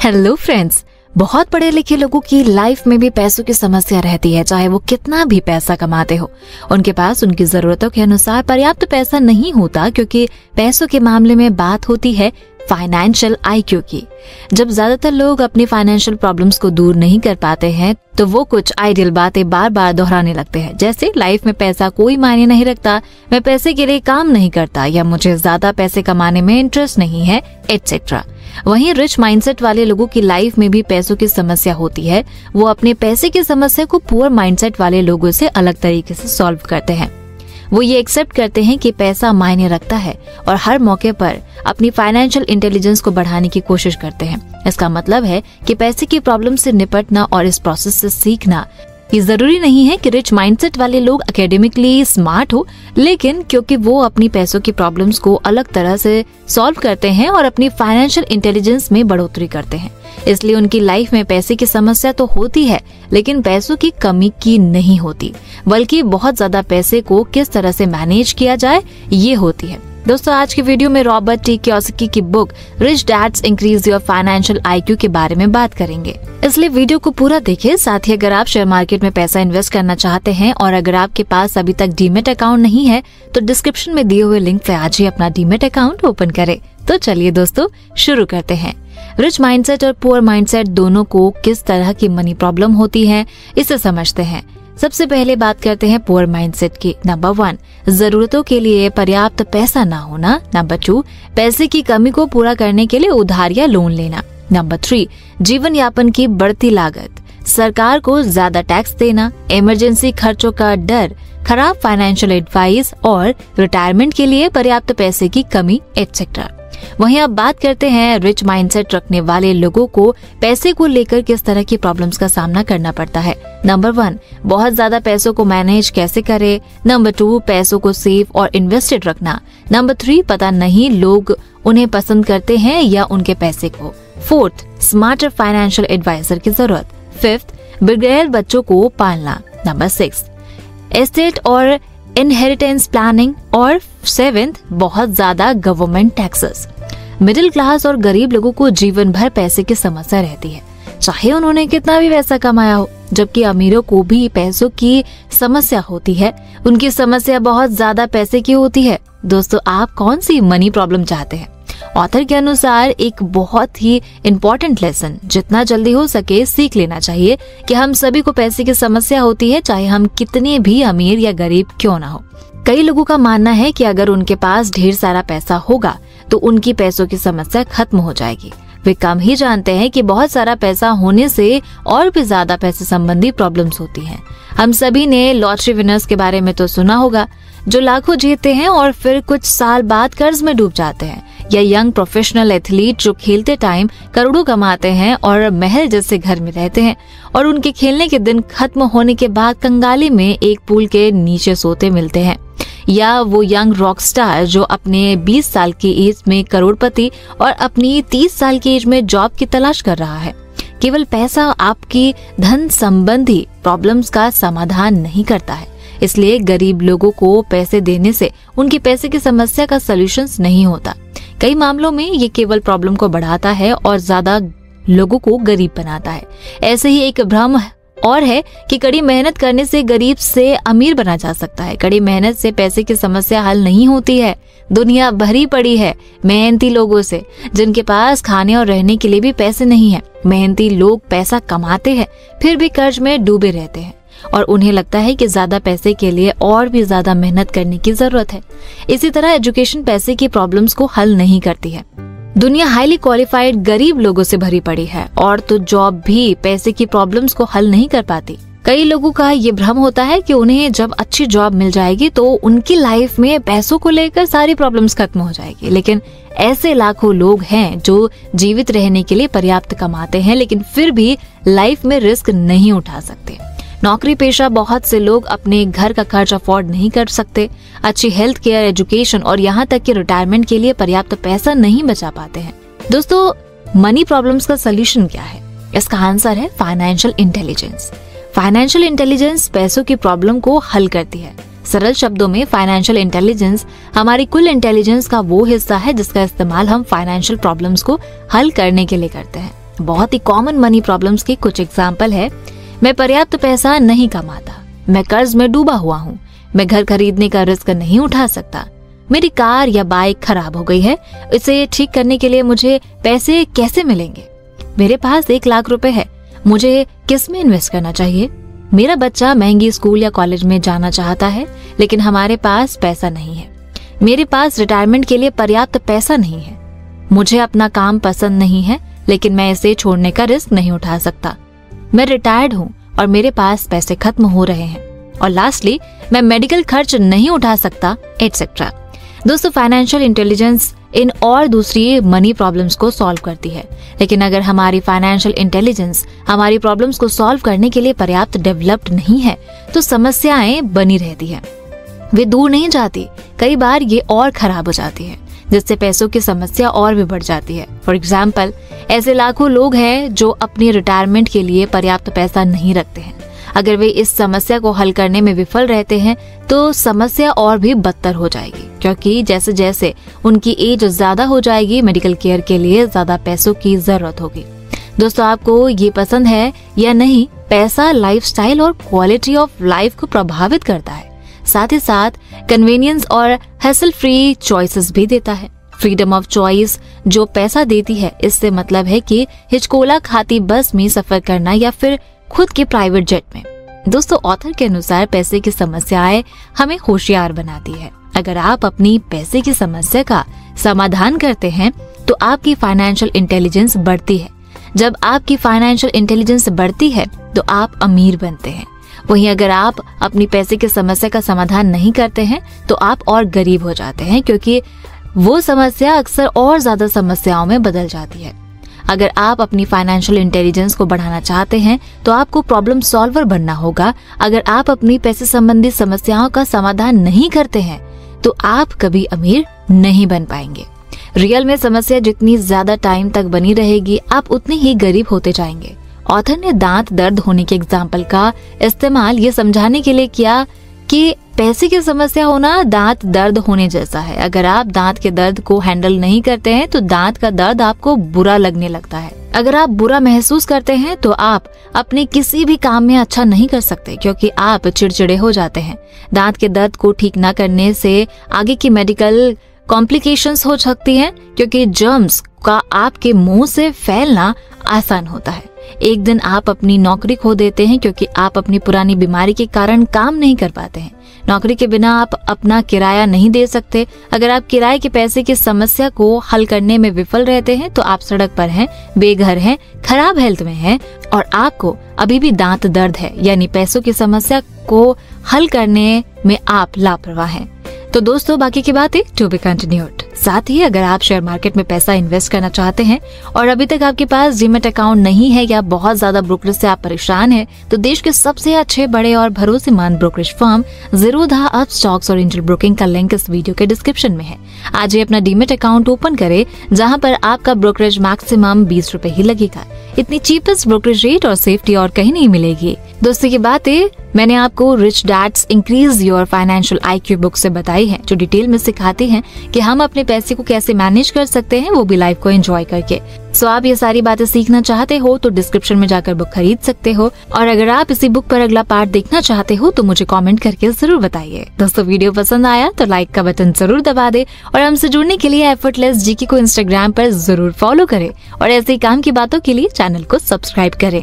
Hello friends, बहुत पढ़े लिखे लोगों की लाइफ में भी पैसों की समस्या रहती है। चाहे वो कितना भी पैसा कमाते हो, उनके पास उनकी जरूरतों के अनुसार पर्याप्त पैसा नहीं होता, क्योंकि पैसों के मामले में बात होती है फाइनेंशियल IQ की। जब ज्यादातर लोग अपनी फाइनेंशियल प्रॉब्लम्स को दूर नहीं कर पाते हैं तो वो कुछ आइडियल बातें बार बार दोहराने लगते हैं, जैसे लाइफ में पैसा कोई मायने नहीं रखता, मैं पैसे के लिए काम नहीं करता, या मुझे ज्यादा पैसे कमाने में इंटरेस्ट नहीं है, एटसेट्रा। वहीं रिच माइंडसेट वाले लोगों की लाइफ में भी पैसों की समस्या होती है। वो अपने पैसे की समस्या को पुअर माइंडसेट वाले लोगों से अलग तरीके से सॉल्व करते हैं। वो ये एक्सेप्ट करते हैं कि पैसा मायने रखता है और हर मौके पर अपनी फाइनेंशियल इंटेलिजेंस को बढ़ाने की कोशिश करते हैं। इसका मतलब है कि पैसे की प्रॉब्लम से निपटना और इस प्रोसेस से सीखना। ये जरूरी नहीं है कि रिच माइंडसेट वाले लोग एकेडमिकली स्मार्ट हो, लेकिन क्योंकि वो अपनी पैसों की प्रॉब्लम्स को अलग तरह से सॉल्व करते हैं और अपनी फाइनेंशियल इंटेलिजेंस में बढ़ोतरी करते हैं, इसलिए उनकी लाइफ में पैसे की समस्या तो होती है, लेकिन पैसों की कमी की नहीं होती, बल्कि बहुत ज्यादा पैसे को किस तरह से मैनेज किया जाए ये होती है। दोस्तों, आज की वीडियो में रॉबर्ट टी कियोसाकी की book rich dad's increase your financial IQ के बारे में बात करेंगे, इसलिए वीडियो को पूरा देखें। साथ ही अगर आप शेयर मार्केट में पैसा इन्वेस्ट करना चाहते हैं और अगर आपके पास अभी तक डीमेट अकाउंट नहीं है तो डिस्क्रिप्शन में दिए हुए लिंक पे आज ही अपना डीमेट अकाउंट ओपन करें। तो चलिए दोस्तों, शुरू करते हैं। रिच माइंडसेट और पुअर माइंडसेट दोनों को किस तरह की मनी प्रॉब्लम होती है इसे समझते हैं। सबसे पहले बात करते हैं पुअर माइंडसेट की। नंबर 1, जरूरतों के लिए पर्याप्त पैसा ना होना। नंबर 2, पैसे की कमी को पूरा करने के लिए उधार या लोन लेना। नंबर 3, जीवन यापन की बढ़ती लागत, सरकार को ज्यादा टैक्स देना, इमरजेंसी खर्चों का डर, खराब फाइनेंशियल एडवाइस और रिटायरमेंट के लिए पर्याप्त पैसे की कमी, एटसेट्रा। वहीं अब बात करते हैं रिच माइंडसेट रखने वाले लोगों को पैसे को लेकर किस तरह की प्रॉब्लम्स का सामना करना पड़ता है। नंबर 1, बहुत ज्यादा पैसों को मैनेज कैसे करें। नंबर 2, पैसों को सेफ और इन्वेस्टेड रखना। नंबर 3, पता नहीं लोग उन्हें पसंद करते हैं या उनके पैसे को। 4th, स्मार्टर फाइनेंशियल एडवाइजर की जरूरत। 5th, बिगड़ैल बच्चों को पालना। नंबर 6, एस्टेट और इनहेरिटेंस प्लानिंग। और 7th, बहुत ज्यादा गवर्नमेंट टैक्सेस। मिडिल क्लास और गरीब लोगों को जीवन भर पैसे की समस्या रहती है, चाहे उन्होंने कितना भी पैसा कमाया हो, जबकि अमीरों को भी पैसों की समस्या होती है। उनकी समस्या बहुत ज्यादा पैसे की होती है। दोस्तों, आप कौन सी मनी प्रॉब्लम चाहते हैं? ऑथर के अनुसार एक बहुत ही इम्पोर्टेंट लेसन जितना जल्दी हो सके सीख लेना चाहिए कि हम सभी को पैसे की समस्या होती है, चाहे हम कितने भी अमीर या गरीब क्यों ना हो। कई लोगों का मानना है कि अगर उनके पास ढेर सारा पैसा होगा तो उनकी पैसों की समस्या खत्म हो जाएगी। वे कम ही जानते हैं कि बहुत सारा पैसा होने से और भी ज्यादा पैसे संबंधी प्रॉब्लम्स होती हैं। हम सभी ने लॉटरी विनर्स के बारे में तो सुना होगा, जो लाखों जीतते हैं और फिर कुछ साल बाद कर्ज में डूब जाते हैं, या यंग प्रोफेशनल एथलीट जो खेलते टाइम करोड़ों कमाते हैं और महल जैसे घर में रहते हैं और उनके खेलने के दिन खत्म होने के बाद कंगाली में एक पूल के नीचे सोते मिलते हैं, या वो यंग रॉक स्टार जो अपने 20 साल की एज में करोड़पति और अपनी 30 साल की एज में जॉब की तलाश कर रहा है। केवल पैसा आपकी धन संबंधी प्रॉब्लम्स का समाधान नहीं करता है, इसलिए गरीब लोगों को पैसे देने से उनकी पैसे की समस्या का सॉल्यूशंस नहीं होता। कई मामलों में ये केवल प्रॉब्लम को बढ़ाता है और ज्यादा लोगों को गरीब बनाता है। ऐसे ही एक भ्रम और है कि कड़ी मेहनत करने से गरीब से अमीर बना जा सकता है। कड़ी मेहनत से पैसे की समस्या हल नहीं होती है। दुनिया भरी पड़ी है मेहनती लोगों से, जिनके पास खाने और रहने के लिए भी पैसे नहीं है। मेहनती लोग पैसा कमाते हैं फिर भी कर्ज में डूबे रहते हैं और उन्हें लगता है कि ज्यादा पैसे के लिए और भी ज्यादा मेहनत करने की जरूरत है। इसी तरह एजुकेशन पैसे की प्रॉब्लम्स को हल नहीं करती है। दुनिया हाईली क्वालिफाइड गरीब लोगों से भरी पड़ी है और तो जॉब भी पैसे की प्रॉब्लम्स को हल नहीं कर पाती। कई लोगों का ये भ्रम होता है कि उन्हें जब अच्छी जॉब मिल जाएगी तो उनकी लाइफ में पैसों को लेकर सारी प्रॉब्लम्स खत्म हो जाएगी, लेकिन ऐसे लाखों लोग हैं जो जीवित रहने के लिए पर्याप्त कमाते हैं लेकिन फिर भी लाइफ में रिस्क नहीं उठा सकते। नौकरी पेशा बहुत से लोग अपने घर का खर्च अफोर्ड नहीं कर सकते, अच्छी हेल्थ केयर, एजुकेशन और यहाँ तक कि रिटायरमेंट के लिए पर्याप्त पैसा नहीं बचा पाते हैं। दोस्तों, मनी प्रॉब्लम्स का सलूशन क्या है? इसका आंसर है फाइनेंशियल इंटेलिजेंस। फाइनेंशियल इंटेलिजेंस पैसों की प्रॉब्लम को हल करती है। सरल शब्दों में फाइनेंशियल इंटेलिजेंस हमारी कुल इंटेलिजेंस का वो हिस्सा है जिसका इस्तेमाल हम फाइनेंशियल प्रॉब्लम्स को हल करने के लिए करते हैं। बहुत ही कॉमन मनी प्रॉब्लम्स की कुछ एग्जाम्पल है। मैं पर्याप्त पैसा नहीं कमाता, मैं कर्ज में डूबा हुआ हूँ, मैं घर खरीदने का रिस्क नहीं उठा सकता, मेरी कार या बाइक खराब हो गई है, इसे ठीक करने के लिए मुझे पैसे कैसे मिलेंगे, मेरे पास 1 लाख रुपए है, मुझे किस में इन्वेस्ट करना चाहिए, मेरा बच्चा महंगी स्कूल या कॉलेज में जाना चाहता है लेकिन हमारे पास पैसा नहीं है, मेरे पास रिटायरमेंट के लिए पर्याप्त पैसा नहीं है, मुझे अपना काम पसंद नहीं है लेकिन मैं इसे छोड़ने का रिस्क नहीं उठा सकता, मैं रिटायर्ड हूँ और मेरे पास पैसे खत्म हो रहे हैं, और लास्टली मैं मेडिकल खर्च नहीं उठा सकता, एटसेट्रा। दोस्तों, फाइनेंशियल इंटेलिजेंस इन और दूसरी मनी प्रॉब्लम्स को सॉल्व करती है, लेकिन अगर हमारी फाइनेंशियल इंटेलिजेंस हमारी प्रॉब्लम्स को सॉल्व करने के लिए पर्याप्त डेवलप्ड नहीं है तो समस्याएं बनी रहती है, वे दूर नहीं जाती, कई बार ये और खराब हो जाती है, जिससे पैसों की समस्या और भी बढ़ जाती है। फॉर एग्जाम्पल, ऐसे लाखों लोग हैं जो अपनी रिटायरमेंट के लिए पर्याप्त पैसा नहीं रखते हैं। अगर वे इस समस्या को हल करने में विफल रहते हैं तो समस्या और भी बदतर हो जाएगी, क्योंकि जैसे जैसे उनकी एज ज्यादा हो जाएगी मेडिकल केयर के लिए ज्यादा पैसों की जरूरत होगी। दोस्तों, आपको ये पसंद है या नहीं, पैसा लाइफस्टाइल और क्वालिटी ऑफ लाइफ को प्रभावित करता है, साथ ही साथ कन्वीनियंस और हैसल फ्री चॉइसेस भी देता है। फ्रीडम ऑफ चॉइस जो पैसा देती है, इससे मतलब है कि हिचकोला खाती बस में सफर करना या फिर खुद के प्राइवेट जेट में। दोस्तों, ऑथर के अनुसार पैसे की समस्याएं हमें होशियार बनाती है। अगर आप अपनी पैसे की समस्या का समाधान करते हैं तो आपकी फाइनेंशियल इंटेलिजेंस बढ़ती है। जब आपकी फाइनेंशियल इंटेलिजेंस बढ़ती है तो आप अमीर बनते हैं। वहीं अगर आप अपनी पैसे की समस्या का समाधान नहीं करते हैं तो आप और गरीब हो जाते हैं, क्योंकि वो समस्या अक्सर और ज्यादा समस्याओं में बदल जाती है। अगर आप अपनी फाइनेंशियल इंटेलिजेंस को बढ़ाना चाहते हैं तो आपको प्रॉब्लम सॉल्वर बनना होगा। अगर आप अपनी पैसे संबंधी समस्याओं का समाधान नहीं करते हैं तो आप कभी अमीर नहीं बन पाएंगे। रियल में समस्या जितनी ज्यादा टाइम तक बनी रहेगी, आप उतने ही गरीब होते जाएंगे। ऑथर ने दांत दर्द होने के एग्जाम्पल का इस्तेमाल ये समझाने के लिए किया कि पैसे की समस्या होना दांत दर्द होने जैसा है। अगर आप दांत के दर्द को हैंडल नहीं करते हैं तो दांत का दर्द आपको बुरा लगने लगता है। अगर आप बुरा महसूस करते हैं तो आप अपने किसी भी काम में अच्छा नहीं कर सकते, क्योंकि आप चिड़चिड़े हो जाते हैं। दांत के दर्द को ठीक न करने से आगे की मेडिकल कॉम्प्लिकेशंस हो सकती हैं, क्योंकि जर्म्स का आपके मुंह से फैलना आसान होता है। एक दिन आप अपनी नौकरी खो देते हैं क्योंकि आप अपनी पुरानी बीमारी के कारण काम नहीं कर पाते हैं। नौकरी के बिना आप अपना किराया नहीं दे सकते। अगर आप किराए के पैसे की समस्या को हल करने में विफल रहते हैं तो आप सड़क पर हैं, बेघर हैं, खराब हेल्थ में हैं और आपको अभी भी दांत दर्द है, यानी पैसों की समस्या को हल करने में आप लापरवाह हैं। तो दोस्तों, बाकी की बातें टू बी कंटिन्यूड। साथ ही अगर आप शेयर मार्केट में पैसा इन्वेस्ट करना चाहते हैं और अभी तक आपके पास डीमैट अकाउंट नहीं है या बहुत ज्यादा ब्रोकरेज से आप परेशान हैं, तो देश के सबसे अच्छे, बड़े और भरोसेमंद brokerage firm Zerodha up stocks और एंजल ब्रोकिंग का लिंक इस वीडियो के डिस्क्रिप्शन में है। आज ही अपना डीमैट अकाउंट ओपन करें, जहां पर आपका ब्रोकरेज मैक्सिमम 20 रुपए ही लगेगा। इतनी चीपेस्ट ब्रोकरेज रेट और सेफ्टी और कहीं नहीं मिलेगी। दोस्तों, की बातें मैंने आपको rich dad's increase your financial IQ book से बताई है, जो डिटेल में सिखाती हैं कि हम अपने पैसे को कैसे मैनेज कर सकते हैं, वो भी लाइफ को एंजॉय करके। सो आप ये सारी बातें सीखना चाहते हो तो डिस्क्रिप्शन में जाकर बुक खरीद सकते हो, और अगर आप इसी बुक पर अगला पार्ट देखना चाहते हो तो मुझे कमेंट करके जरूर बताइए। दोस्तों, वीडियो पसंद आया तो लाइक का बटन जरूर दबा दे, और हमसे जुड़ने के लिए एफर्टलेस जीके को इंस्टाग्राम पर जरूर फॉलो करें, और ऐसे ही काम की बातों के लिए चैनल को सब्सक्राइब करें।